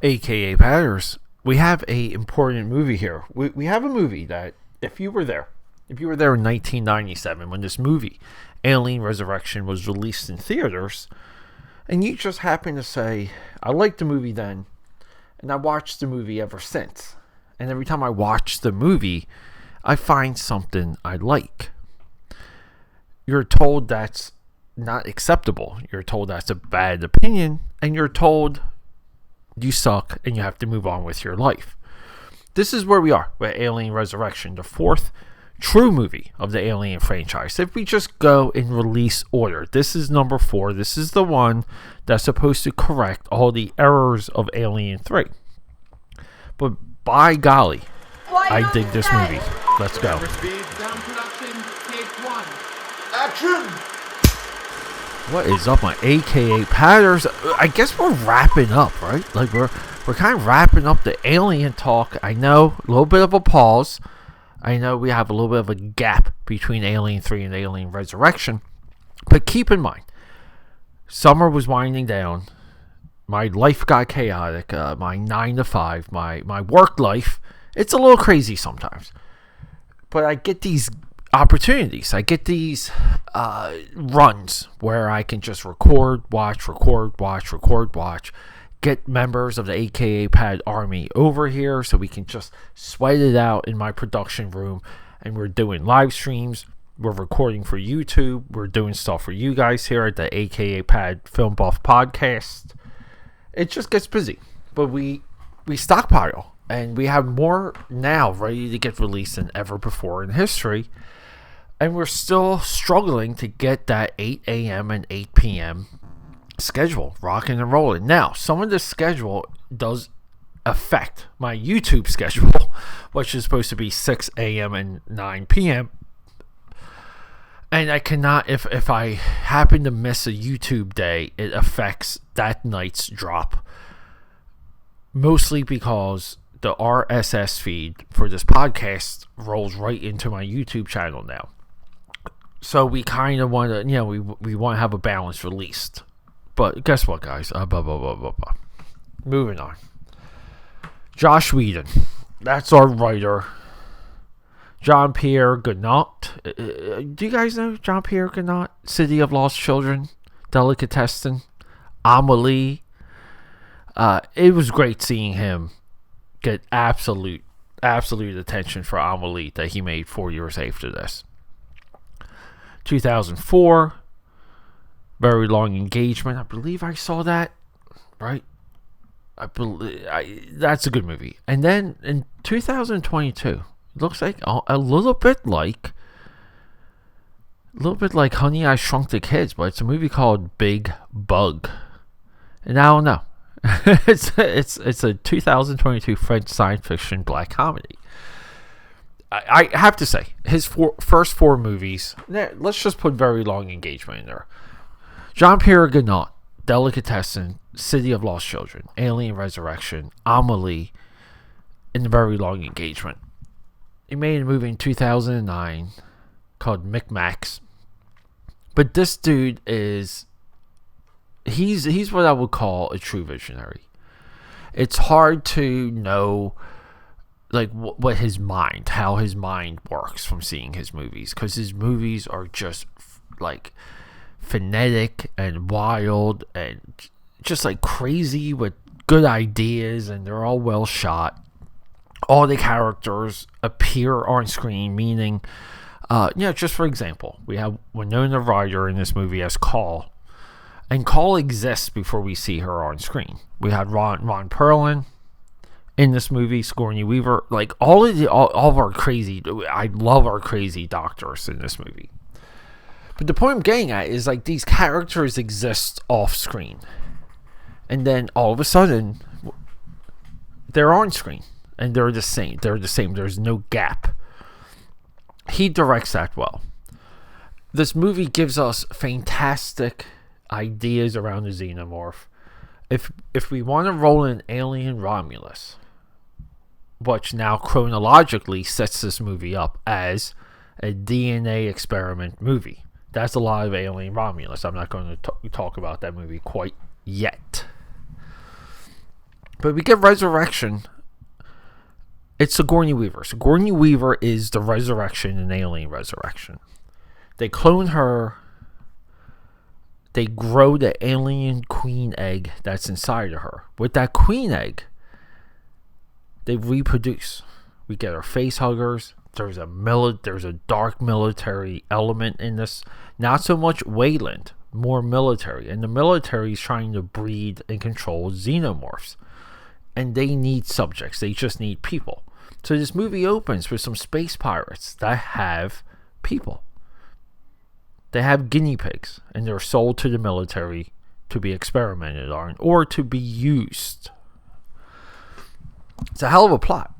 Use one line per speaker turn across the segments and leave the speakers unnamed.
AKA Patters, we have a important movie here. We have a movie that, if you were there in 1997 when this movie, Alien Resurrection, was released in theaters, and you just happen to say, I liked the movie then, and I watched the movie ever since. And every time I watch the movie, I find something I like. You're told that's not acceptable. You're told that's a bad opinion, and you're told you suck and you have to move on with your life. This is where we are with Alien Resurrection, the fourth true movie of the Alien franchise. If we just go in release order, this is number 4. This is the one that's supposed to correct all the errors of Alien 3. But by golly, I dig this movie. Let's go.
Action!
What is up, my AKA Patters? I guess we're wrapping up, right? Like we're kind of wrapping up the Alien talk. I know, a little bit of a pause. I know we have a little bit of a gap between Alien 3 and Alien Resurrection. But keep in mind, summer was winding down. My life got chaotic. My 9 to 5, my work life, it's a little crazy sometimes. But I get these opportunities. I get these runs where I can just record, watch, get members of the AKAPAD army over here so we can just sweat it out in my production room. And we're doing live streams. We're recording for YouTube. We're doing stuff for you guys here at the AKAPAD Film Buff Podcast. It just gets busy. But we stockpile. And we have more now ready to get released than ever before in history. And we're still struggling to get that 8 a.m. and 8 p.m. schedule rocking and rolling. Now, some of this schedule does affect my YouTube schedule, which is supposed to be 6 a.m. and 9 p.m. And I cannot, if I happen to miss a YouTube day, it affects that night's drop. Mostly because the RSS feed for this podcast rolls right into my YouTube channel now. So we kind of want to, we want to have a balanced released. But guess what, guys? Moving on. Joss Whedon. That's our writer. Jean-Pierre Jeunet. Do you guys know Jean-Pierre Jeunet? City of Lost Children. Delicatessen. Amelie. It was great seeing him get absolute attention for Amelie that he made 4 years after this. 2004, Very Long Engagement. I believe I saw that, right? That's a good movie. And then in 2022, it looks like a little bit like Honey, I Shrunk the Kids, but it's a movie called Big Bug. And I don't know. it's a 2022 French science fiction black comedy. I have to say, his first 4 movies, let's just put Very Long Engagement in there. Jean-Pierre Jeunet, Delicatessen, City of Lost Children, Alien Resurrection, Amelie, and Very Long Engagement. He made a movie in 2009 called Micmacs. But this dude is... He's what I would call a true visionary. It's hard to know like what his mind, how his mind works from seeing his movies, because his movies are just like frenetic and wild and just like crazy with good ideas, and they're all well shot. All the characters appear on screen, meaning, just for example, we have Winona Ryder in this movie as Call. And Call exists before we see her on screen. We had Ron Perlman in this movie, Sigourney Weaver. Like all of our crazy, I love our crazy doctors in this movie. But the point I'm getting at is like these characters exist off screen, and then all of a sudden they're on screen and they're the same. There's no gap. He directs that well. This movie gives us fantastic ideas around the xenomorph. If we want to roll in Alien Romulus, which now chronologically sets this movie up as a DNA experiment movie. That's a lot of Alien Romulus. I'm not going to talk about that movie quite yet. But we get Resurrection. It's Sigourney Weaver. Sigourney Weaver is the Resurrection in Alien Resurrection. They clone her. They grow the alien queen egg that's inside of her. With that queen egg, they reproduce. We get our face huggers. There's a dark military element in this. Not so much Wayland, more military. And the military is trying to breed and control xenomorphs. And they need subjects. They just need people. So this movie opens with some space pirates that have people. They have guinea pigs, and they're sold to the military to be experimented on or to be used. It's a hell of a plot.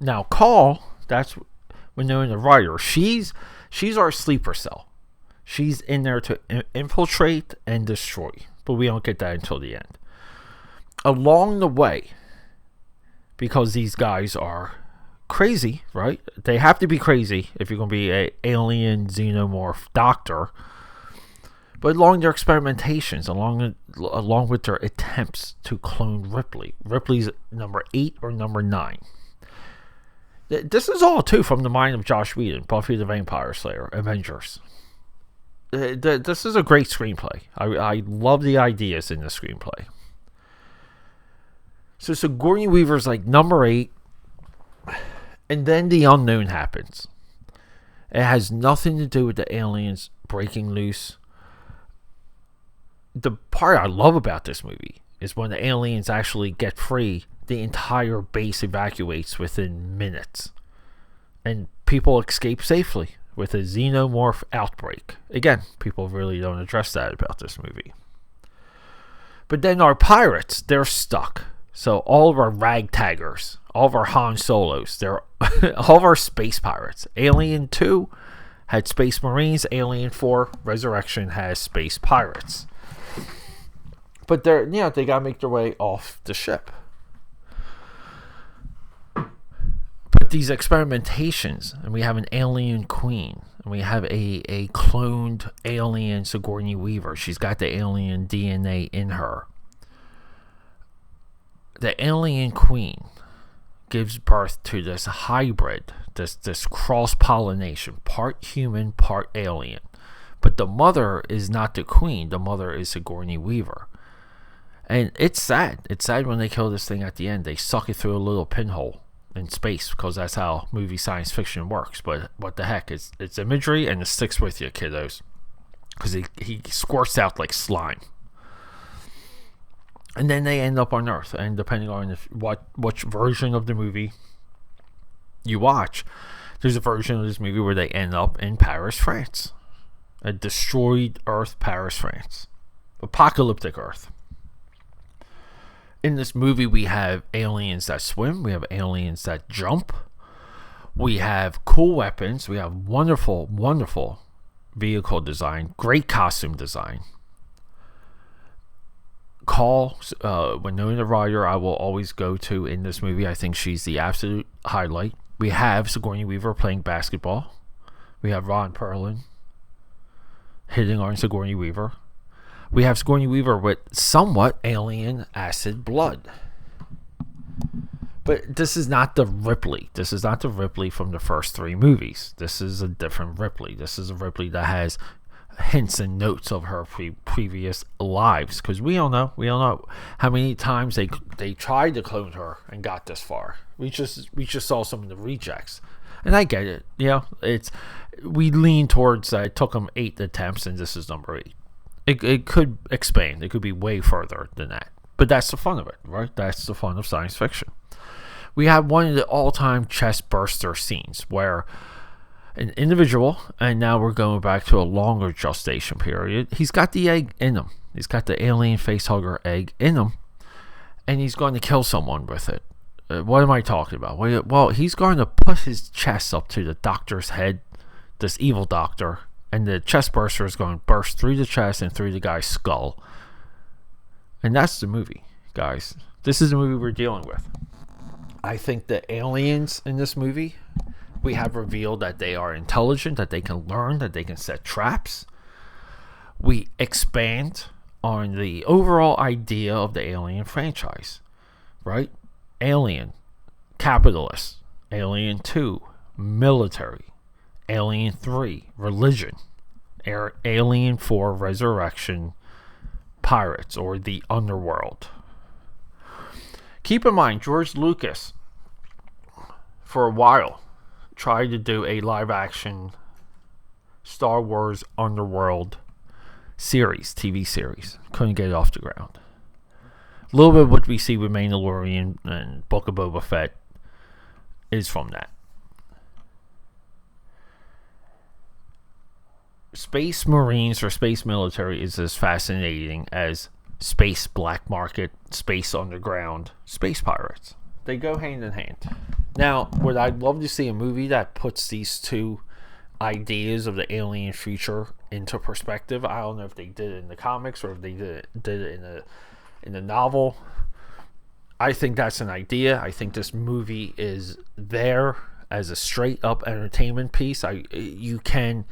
Now, Call, that's Winona Ryder. She's our sleeper cell. She's in there to infiltrate and destroy, but we don't get that until the end. Along the way, because these guys are crazy, right? They have to be crazy if you're going to be an alien xenomorph doctor. But along their experimentations, along with their attempts to clone Ripley. Ripley's number 8 or number 9. This is all, too, from the mind of Joss Whedon, Buffy the Vampire Slayer, Avengers. This is a great screenplay. I love the ideas in the screenplay. So Sigourney Weaver's like number 8. And then the unknown happens. It has nothing to do with the aliens breaking loose. The part I love about this movie is when the aliens actually get free, the entire base evacuates within minutes. And people escape safely with a xenomorph outbreak. Again, people really don't address that about this movie. But then our pirates, they're stuck. So all of our ragtaggers, all of our Han Solos, they're all of our space pirates. Alien 2 had Space Marines. Alien 4 Resurrection has space pirates. But they gotta make their way off the ship. But these experimentations, and we have an alien queen, and we have a cloned alien Sigourney Weaver. She's got the alien DNA in her. The alien queen gives birth to this hybrid, this cross-pollination, part human, part alien. But the mother is not the queen. The mother is Sigourney Weaver. And it's sad. It's sad when they kill this thing at the end. They suck it through a little pinhole in space because that's how movie science fiction works. But what the heck? It's imagery and it sticks with you, kiddos. Because he squirts out like slime. And then they end up on Earth. And depending on which version of the movie you watch, there's a version of this movie where they end up in Paris, France. A destroyed Earth, Paris, France. Apocalyptic Earth. In this movie, we have aliens that swim. We have aliens that jump. We have cool weapons. We have wonderful, wonderful vehicle design. Great costume design. Call, Winona Ryder, I will always go to in this movie. I think she's the absolute highlight. We have Sigourney Weaver playing basketball. We have Ron Perlman hitting on Sigourney Weaver. We have Sigourney Weaver with somewhat alien acid blood. But this is not the Ripley. This is not the Ripley from the first 3 movies. This is a different Ripley. This is a Ripley that has hints and notes of her previous lives, because we don't know how many times they tried to clone her and got this far. We just saw some of the rejects, and I get it. We lean towards it took them 8 attempts, and this is number 8. It could expand. It could be way further than that, but that's the fun of it, right? That's the fun of science fiction. We have one of the all-time chest burster scenes where an individual, and now we're going back to a longer gestation period, he's got the egg in him. He's got the alien facehugger egg in him, and he's going to kill someone with it. What am I talking about? Well, he's going to put his chest up to the doctor's head, this evil doctor, and the chest burster is going to burst through the chest and through the guy's skull. And that's the movie, guys. This is the movie we're dealing with. I think the aliens in this movie, we have revealed that they are intelligent, that they can learn, that they can set traps. We expand on the overall idea of the Alien franchise, right? Alien, capitalist. Alien 2, military. Alien 3, religion. Alien 4, resurrection, pirates, or the underworld. Keep in mind, George Lucas, for a while, tried to do a live-action Star Wars Underworld series, TV series. Couldn't get it off the ground. A little bit of what we see with Mandalorian and Book of Boba Fett is from that. Space Marines or space military is as fascinating as space black market, space underground, space pirates. They go hand in hand. Now, would I love to see a movie that puts these two ideas of the alien future into perspective? I don't know if they did it in the comics or if they did it in the novel. I think that's an idea. I think this movie is there as a straight up entertainment piece. You can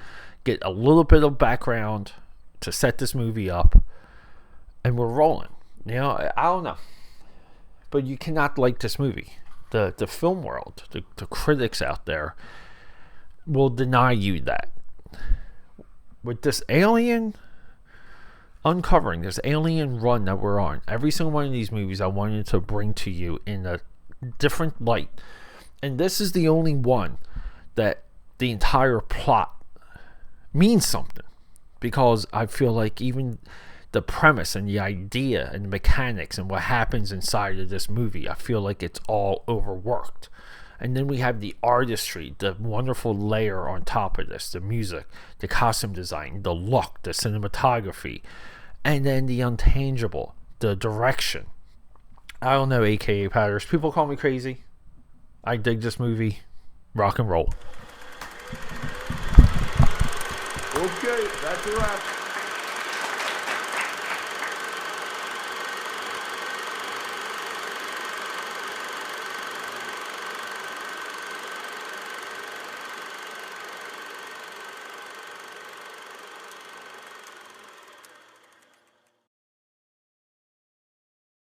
get a little bit of background to set this movie up, and we're rolling. You know, I don't know, but you cannot like this movie. The film world, the critics out there will deny you that. With this alien uncovering, this alien run that we're on, every single one of these movies I wanted to bring to you in a different light. And this is the only one that the entire plot means something, because I feel like even the premise and the idea and the mechanics and what happens inside of this movie, I feel like it's all overworked. And then we have the artistry, the wonderful layer on top of this, the music, the costume design, the look, the cinematography, and then the intangible, the direction. I don't know, AKAPADers. People call me crazy. I dig this movie. Rock and roll.
Okay, that's a wrap.